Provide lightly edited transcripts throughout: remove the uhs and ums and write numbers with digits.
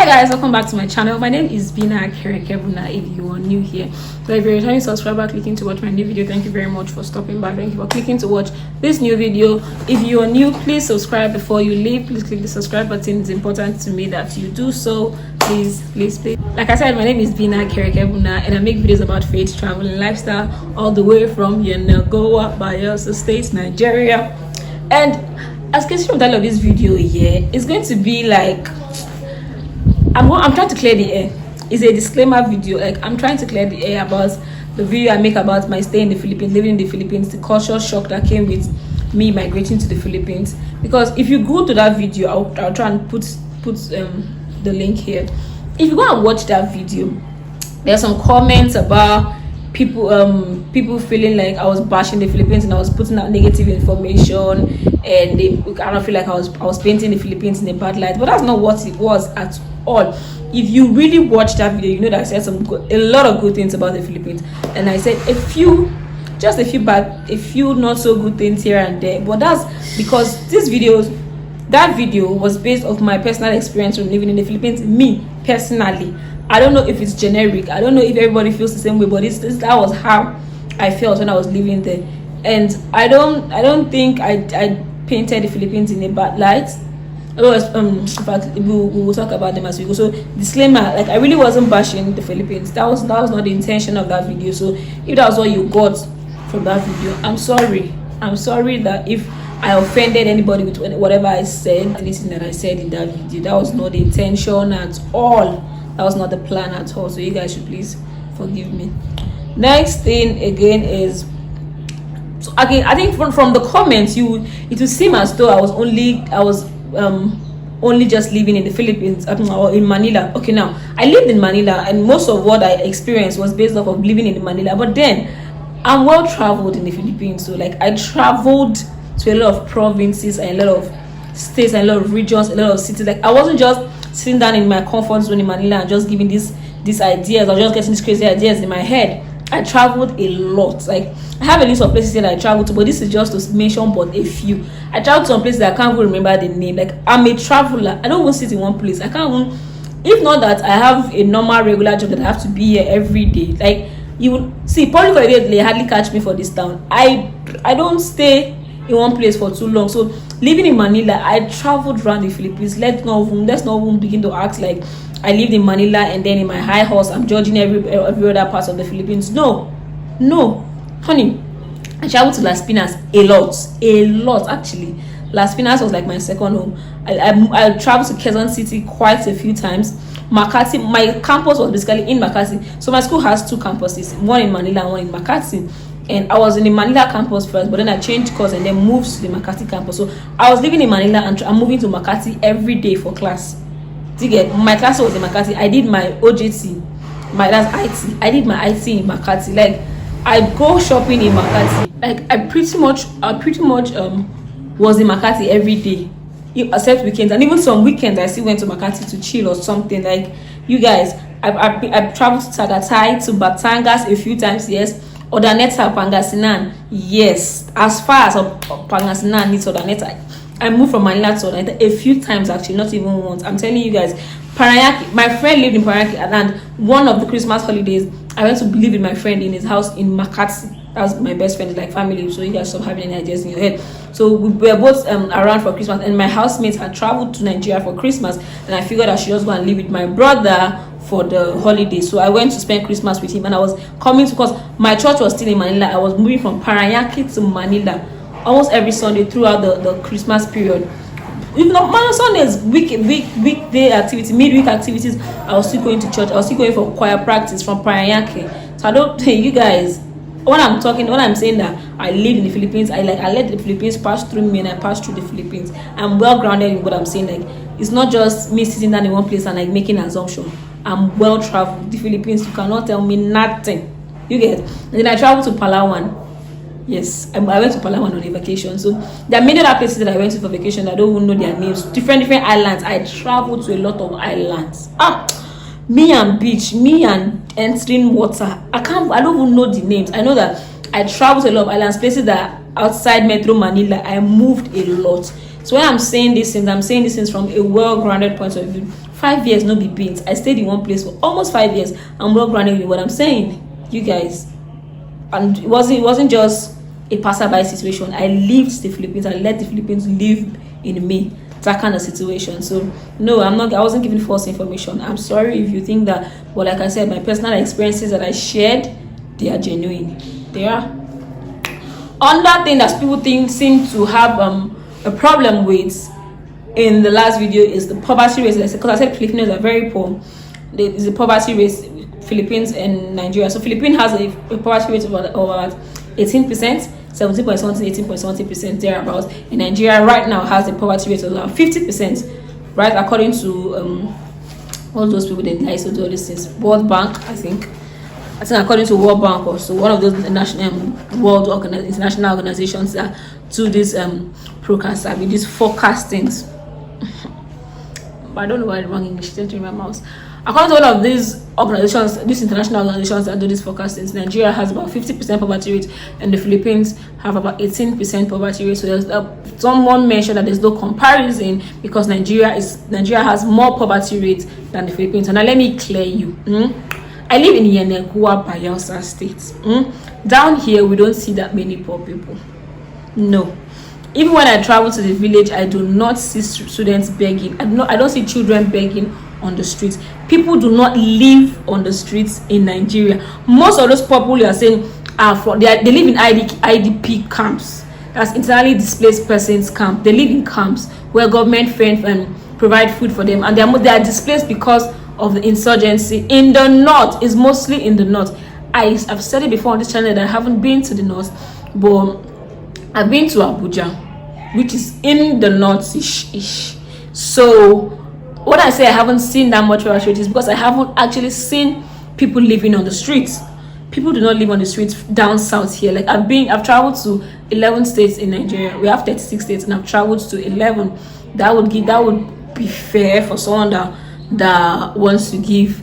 Hi guys, welcome back to my channel. My name is Bina Kerekebuna. If you are new here, so if you're a returning subscriber clicking to watch my new video, thank you very much for stopping by. Thank you for clicking to watch this new video. If you are new, please subscribe before you leave. Please click the subscribe button. It's important to me that you do so. Please. Like I said, my name is Bina Kerekebuna and I make videos about faith, travel and lifestyle all the way from Yenagoa, Bayelsa State, Nigeria. And as can see from the title of this video here, it's going to be like I'm trying to clear the air. It's a disclaimer video. Like I'm trying to clear the air about the video I make about my stay in the Philippines, living in the Philippines, the cultural shock that came with me migrating to the Philippines. Because if you go to that video, I'll try and put the link here. If you go and watch that video, there's some comments about people feeling like I was bashing the Philippines and I was putting out negative information, and they kind of feel like I was painting the Philippines in a bad light. But that's not what it was at all. If you really watch that video, you know that I said a lot of good things about the Philippines, and I said a few not so good things here and there. But that's because that video was based off my personal experience from living in the Philippines. Me personally, I don't know if it's generic. I don't know if everybody feels the same way, but that was how I felt when I was living there. And I don't think I painted the Philippines in a bad light. Otherwise, in fact, we will talk about them as we go. So disclaimer, like I really wasn't bashing the Philippines. That was not the intention of that video. So if that was what you got from that video, I'm sorry that if I offended anybody with whatever I said, anything that I said in that video. That was not the intention at all. That was not the plan at all. So you guys should please forgive me. Next thing again is, so again, I think from the comments, it will seem as though I was only just living in the Philippines or in Manila. Okay, now I lived in Manila, and most of what I experienced was based off of living in Manila. But then I'm well traveled in the Philippines, so like I traveled to a lot of provinces and a lot of states and a lot of regions, a lot of cities. Like I wasn't just sitting down in my comfort zone in Manila and just giving these ideas or just getting these crazy ideas in my head. I traveled a lot. Like I have a list of places that I traveled to, but this is just to mention but a few. I traveled to some places that I can't even remember the name. Like I'm a traveler. I don't even sit in one place. I can't even, if not that I have a normal regular job that I have to be here every day. Like you would see, probably for a day they hardly catch me for this town. I don't stay in one place for too long. So living in Manila, I traveled around the Philippines. Let's not even begin to act like I lived in Manila and then in my high horse I'm judging every other part of the Philippines. No, honey, I traveled to Las Piñas a lot actually. Las Piñas was like my second home. I traveled to Quezon City quite a few times. Makati, my campus was basically in Makati. So my school has two campuses, one in Manila and one in Makati. And I was in the Manila campus first, but then I changed course and then moved to the Makati campus. So I was living in Manila and I'm moving to Makati every day for class. My class was in Makati. I did my OJT, that's IT. I did my IT in Makati. Like I go shopping in Makati. Like I pretty much was in Makati every day, except weekends. And even some weekends I still went to Makati to chill or something. Like you guys, I've traveled to Tagatai, to Batangas a few times. Yes. Odaneta, Pangasinan, yes, as far as Pangasinan needs Odaneta. I moved from Manila to Odaneta a few times actually, not even once. I'm telling you guys, Paranaque, my friend lived in Paranaque, and one of the Christmas holidays I went to live with my friend in his house in Makati. That was my best friend, like family, so you guys stop having any ideas in your head. So we were both around for Christmas, and my housemates had traveled to Nigeria for Christmas, and I figured I should just go and live with my brother for the holiday. So I went to spend Christmas with him, and I was coming because my church was still in Manila. I was moving from Paranaque to Manila almost every Sunday throughout the Christmas period. Even my Sundays, weekday activity, midweek activities, I was still going to church. I was still going for choir practice from Paranaque. So I don't you guys, when I'm saying that I live in the Philippines, I let the Philippines pass through me and I pass through the Philippines. I'm well grounded in what I'm saying. Like it's not just me sitting down in one place and like making an assumption. I'm well traveled. The Philippines, you cannot tell me nothing. You get. And then I traveled to Palawan. Yes, I went to Palawan on a vacation. So there are many other places that I went to for vacation. I don't even know their names. Different islands. I traveled to a lot of islands. Me and beach, me and entering water. I don't even know the names. I know that I traveled to a lot of islands, places that are outside Metro Manila. I moved a lot. So when I'm saying these things, I'm saying these things from a well-grounded point of view. 5 years, no be beans. I stayed in one place for almost 5 years. I'm well grounded with what I'm saying, you guys. And it wasn't just a passerby situation. I lived the Philippines. I let the Philippines live in me. That kind of situation. So no, I wasn't giving false information. I'm sorry if you think that, but like I said, my personal experiences that I shared, they are genuine. They are. Another thing that people seem to have a problem with in the last video is the poverty rate. Because I said Filipinos are very poor. There is a poverty rate, Philippines and Nigeria. So Philippines has a poverty rate of about 18%. 17.something, 18.something% thereabouts. In Nigeria right now has a poverty rate of around 50%, right? According to all those people that like to do all these things. World Bank, I think according to World Bank, or so one of those international organizations that do this forecast, I mean these forecastings. But I don't know why the wrong English is entering my mouth. According to one of these organizations, these international organizations that do this forecasting, Nigeria has about 50% poverty rate, and the Philippines have about 18% poverty rate. So there's someone mentioned that there's no comparison because Nigeria has more poverty rate than the Philippines. And now let me clear you. I live in Yenegua, Bayelsa State. Down here, we don't see that many poor people. No. Even when I travel to the village, I do not see students begging. I don't see children begging on the streets. People do not live on the streets in Nigeria. Most of those people you are saying they live in IDP camps. That's internally displaced persons camp. They live in camps where government fund and provide food for them, and they are displaced because of the insurgency in the north. Is mostly in the north. I've said it before on this channel that I haven't been to the north, but I've been to Abuja, which is in the north-ish. So when I say I haven't seen that much poverty rate is because I haven't actually seen people living on the streets. People do not live on the streets down south here. Like I've traveled to 11 states in Nigeria. We have 36 states, and I've traveled to 11. That would be fair for someone that wants to give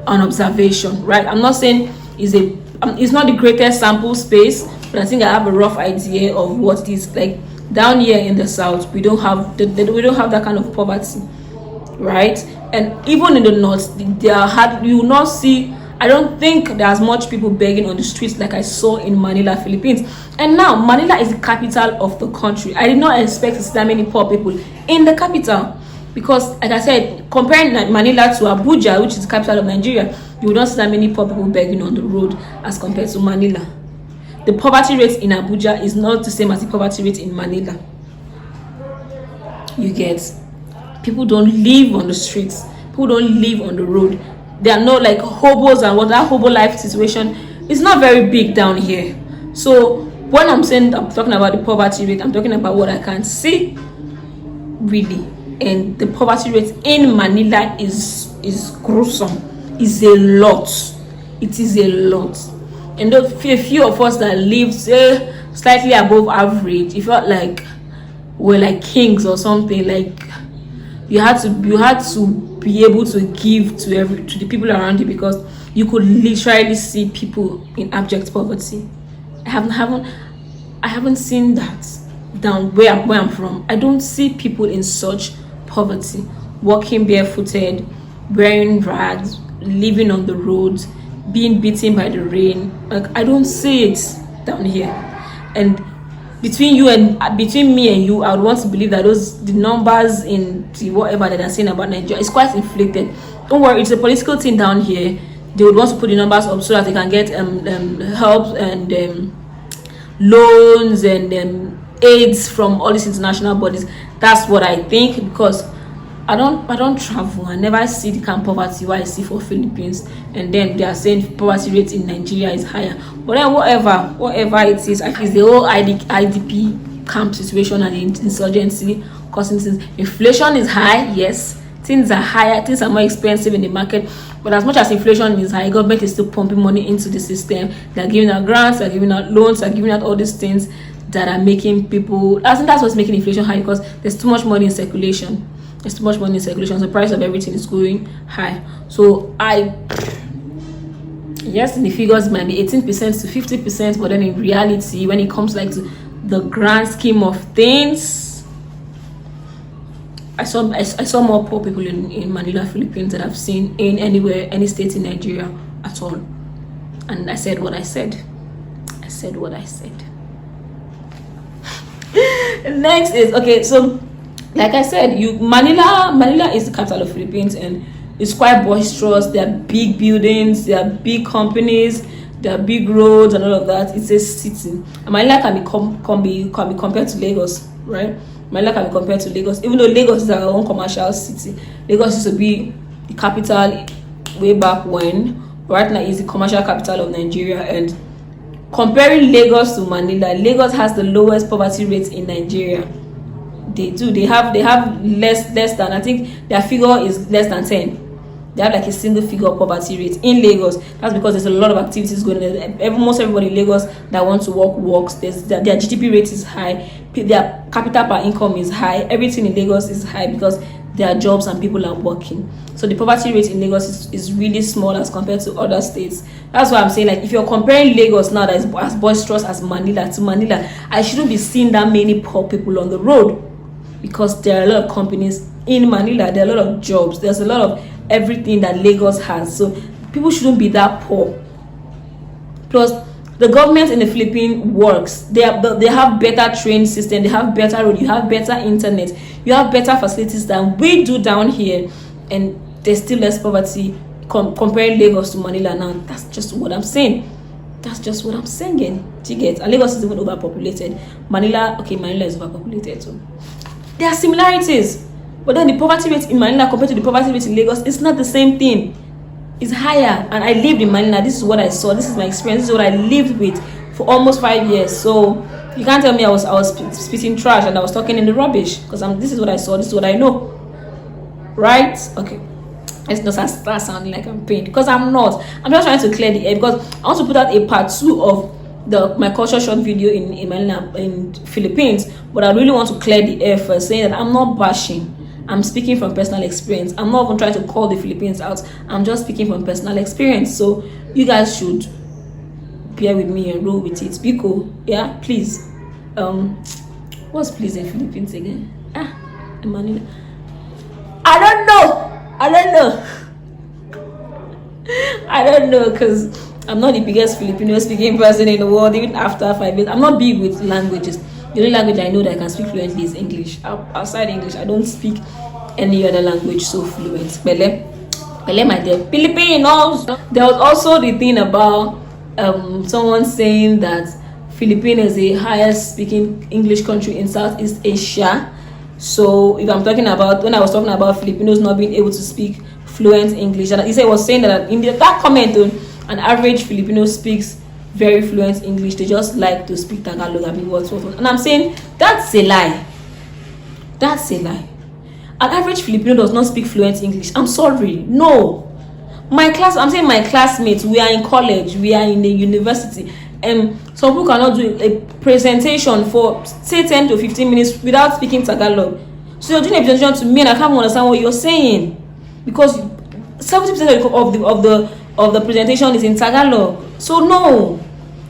an observation, right? I'm not saying it's not the greatest sample space, but I think I have a rough idea of what it is like. Down here in the south, we don't have that kind of poverty, right? And even in the north, you will not see. I don't think there's much people begging on the streets like I saw in Manila, Philippines. And now Manila is the capital of the country. I did not expect to see that many poor people in the capital, because like I said, comparing Manila to Abuja, which is the capital of Nigeria, you will not see that many poor people begging on the road as compared to Manila. The poverty rate in Abuja is not the same as the poverty rate in Manila. You get? People don't live on the streets. People don't live on the road. They are not like hobos, and what that hobo life situation is not very big down here. So when I'm talking about the poverty rate, I'm talking about what I can see really. And the poverty rate in Manila is gruesome. Is a lot. It is a lot. And a few of us that live slightly above average, it felt like we're like kings or something. Like you had to be able to give to the people around you, because you could literally see people in abject poverty. I haven't seen that down where I'm from. I don't see people in such poverty, walking barefooted, wearing rags, living on the roads, being beaten by the rain. Like I don't see it down here. And between me and you, I would want to believe that the numbers in the whatever that they're saying about Nigeria is quite inflated. Don't worry, it's a political thing down here. They would want to put the numbers up so that they can get help and loans and aids from all these international bodies. That's what I think, because I don't travel. I never see the kind of poverty what I see for Philippines, and then they are saying poverty rate in Nigeria is higher. But then whatever it is, I think it's the whole IDP camp situation and the insurgency causing things. Inflation is high, yes. Things are higher, things are more expensive in the market. But as much as inflation is high, government is still pumping money into the system. They're giving out grants, they're giving out loans, they're giving out all these things that are making people. I think that's what's making inflation high, because there's too much money in circulation. There's too much money in circulation. So the price of everything is going high. So yes, in the figures might be 18% to 50%, but then in reality, when it comes like to the grand scheme of things, I saw more poor people in Manila, Philippines than I've seen in anywhere, any state in Nigeria at all. And I said what I said. I said what I said. Next is, okay, so like I said, Manila is the capital of Philippines, and it's quite boisterous. There are big buildings, there are big companies, there are big roads and all of that. It's a city. And Manila can be compared to Lagos, right? Manila can be compared to Lagos, even though Lagos is our own commercial city. Lagos used to be the capital way back when. Right now is the commercial capital of Nigeria. And comparing Lagos to Manila, Lagos has the lowest poverty rate in Nigeria. They do. They have less than, I think their figure is less than 10. They have like a single figure poverty rate in Lagos. That's because there's a lot of activities going on. Most everybody in Lagos that wants to work works. Their GDP rate is high. Their capital per income is high. Everything in Lagos is high because there are jobs and people are working. So the poverty rate in Lagos is really small as compared to other states. That's why I'm saying, like, if you're comparing Lagos now that is as boisterous as Manila to Manila, I shouldn't be seeing that many poor people on the road, because there are a lot of companies in Manila. There are a lot of jobs. There's a lot of everything that Lagos has. So people shouldn't be that poor. Plus, the government in the Philippines works. They have better train system. They have better road. You have better internet. You have better facilities than we do down here, and there's still less poverty comparing Lagos to Manila. Now, that's just what I'm saying. That's just what I'm saying. Do you get? And Lagos is even overpopulated. Manila is overpopulated too. There are similarities, but then the poverty rate in Manila compared to the poverty rate in Lagos, it's not the same thing. It's higher. And I lived in Manila. This is what I saw. This is my experience. This is what I lived with for almost 5 years. So you can't tell me I was spitting trash and I was talking in the rubbish, because this is what I saw. This is what I know. Right? Okay. It's not start sounding like I'm pained, because I'm not. I'm just trying to clear the air, because I want to put out a part 2 of my culture short video in Manila, in Philippines. But I really want to clear the air first, saying that I'm not bashing. I'm speaking from personal experience. I'm not even trying to call the Philippines out. I'm just speaking from personal experience. So you guys should bear with me and roll with it. Be cool. Yeah, please. What's please in Philippines again? Manila. I don't know, because I'm not the biggest Filipino speaking person in the world, even after 5 years. I'm not big with languages. The only language I know that I can speak fluently is English. Outside English, I don't speak any other language so fluent. Bele, my dear. Filipinos. There was also the thing about someone saying that Philippines is the highest speaking English country in Southeast Asia. So if I'm talking about, when I was talking about Filipinos not being able to speak fluent English, and he said, was saying that in that comment, an average Filipino speaks very fluent English. They just like to speak Tagalog and what. And I'm saying that's a lie. That's a lie. An average Filipino does not speak fluent English. I'm sorry. No. I'm saying my classmates, we are in college, we are in the university, and some people cannot do a presentation for say 10 to 15 minutes without speaking Tagalog. So you're doing a presentation to me and I can't understand what you're saying, because 70% of the presentation is in Tagalog. So no,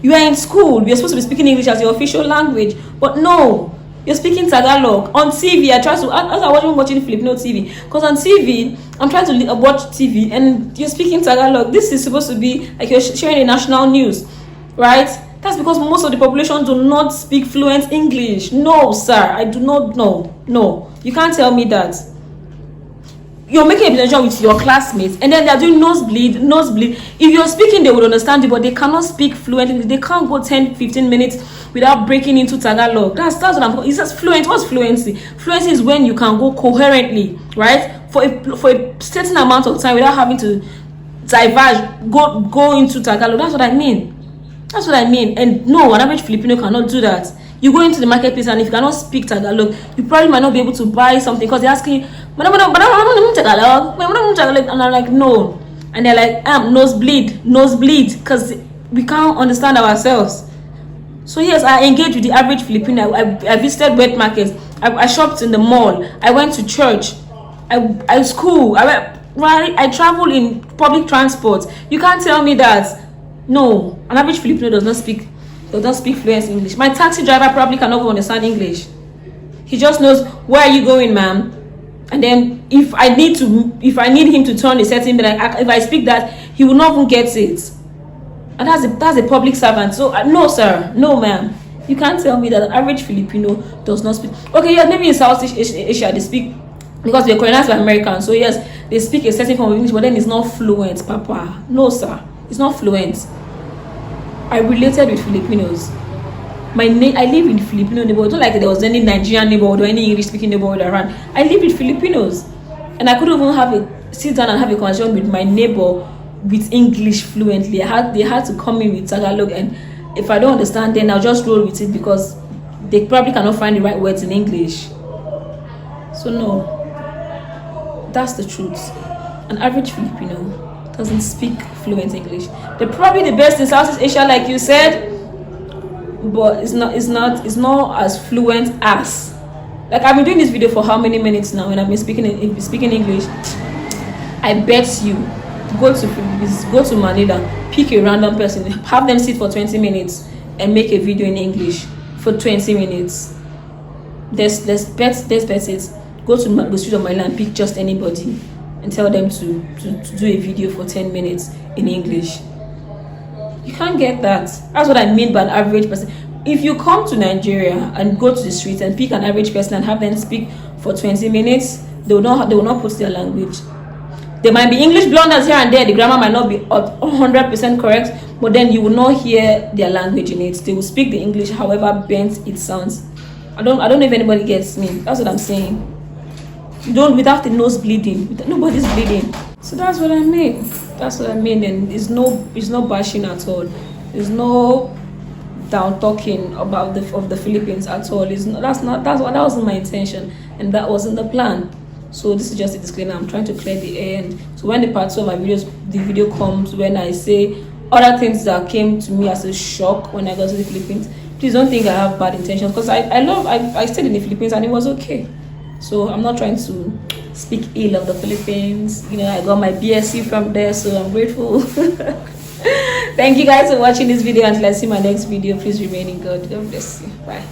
you are in school, you're supposed to be speaking English as your official language, but no, you're speaking Tagalog. On TV, as I was watching Filipino TV, because on TV, I'm trying to watch TV and you're speaking Tagalog. This is supposed to be like you're sharing the national news, right? That's because most of the population do not speak fluent English. No, sir, I do not know. No, you can't tell me that. You're making a presentation with your classmates and then they're doing nosebleed. If you're speaking, they would understand you, but they cannot speak fluent English. They can't go 10-15 minutes without breaking into Tagalog. That's what I'm talking. It's just fluent. What's fluency? Fluency is when you can go coherently, right? For a certain amount of time without having to diverge, go into Tagalog. That's what I mean. That's what I mean. And no, an average Filipino cannot do that. You go into the marketplace and if you cannot speak Tagalog, you probably might not be able to buy something because they're asking you, Tagalog, and I'm like, no. And they're like, nosebleed, because we can't understand ourselves. So yes, I engage with the average Filipino. I visited wet markets. I shopped in the mall. I went to church. I school. I travel in public transport. You can't tell me that. No, an average Filipino does not speak fluent English. My taxi driver probably cannot understand English. He just knows, where are you going, ma'am? And then if I need him to turn a certain, like if I speak that, he will not even get it. And that's a public servant. So no sir, no ma'am, you can't tell me that an average Filipino does not speak. Okay, yes, maybe in Southeast Asia they speak, because we're colonized by Americans, so yes, they speak a certain form of English, but then it's not fluent, papa. No sir, it's not fluent. I related with Filipinos. I live in Filipino neighborhood. Not like there was any Nigerian neighborhood or any English speaking neighborhood around. I live with Filipinos, and I couldn't even sit down and have a conversation with my neighbor with English fluently. They had to come in with Tagalog, and if I don't understand, then I'll just roll with it, because they probably cannot find the right words in English. So no, that's the truth. An average Filipino doesn't speak fluent English. They're probably the best in Southeast Asia, like you said, but it's not as fluent as. Like, I've been doing this video for how many minutes now, and I've been speaking English. I bet you, go to Manila, pick a random person, have them sit for 20 minutes and make a video in English for 20 minutes. There's it. Go to the street of Manila and pick just anybody and tell them to do a video for 10 minutes in English. You can't get that. That's what I mean by an average person. If you come to Nigeria and go to the streets and pick an average person and have them speak for 20 minutes, they will not put their language. There might be English blunders here and there. The grammar might not be 100% correct, but then you will not hear their language in it. They will speak the English however bent it sounds. I don't know if anybody gets me. That's what I'm saying. You don't, without the nose bleeding. Nobody's bleeding. So that's what I mean. And it's no bashing at all. There's no down talking about the Philippines at all. That wasn't my intention, and that wasn't the plan. So this is just a disclaimer. I'm trying to clear the air. And so when the part 2 of my videos, the video comes, when I say other things that came to me as a shock when I got to the Philippines, please don't think I have bad intentions, because I stayed in the Philippines and it was okay. So I'm not trying to speak ill of the Philippines. I got my BSc from there, so I'm grateful. Thank you guys for watching this video. Until I see my next video, please remain in God. God bless you. Bye.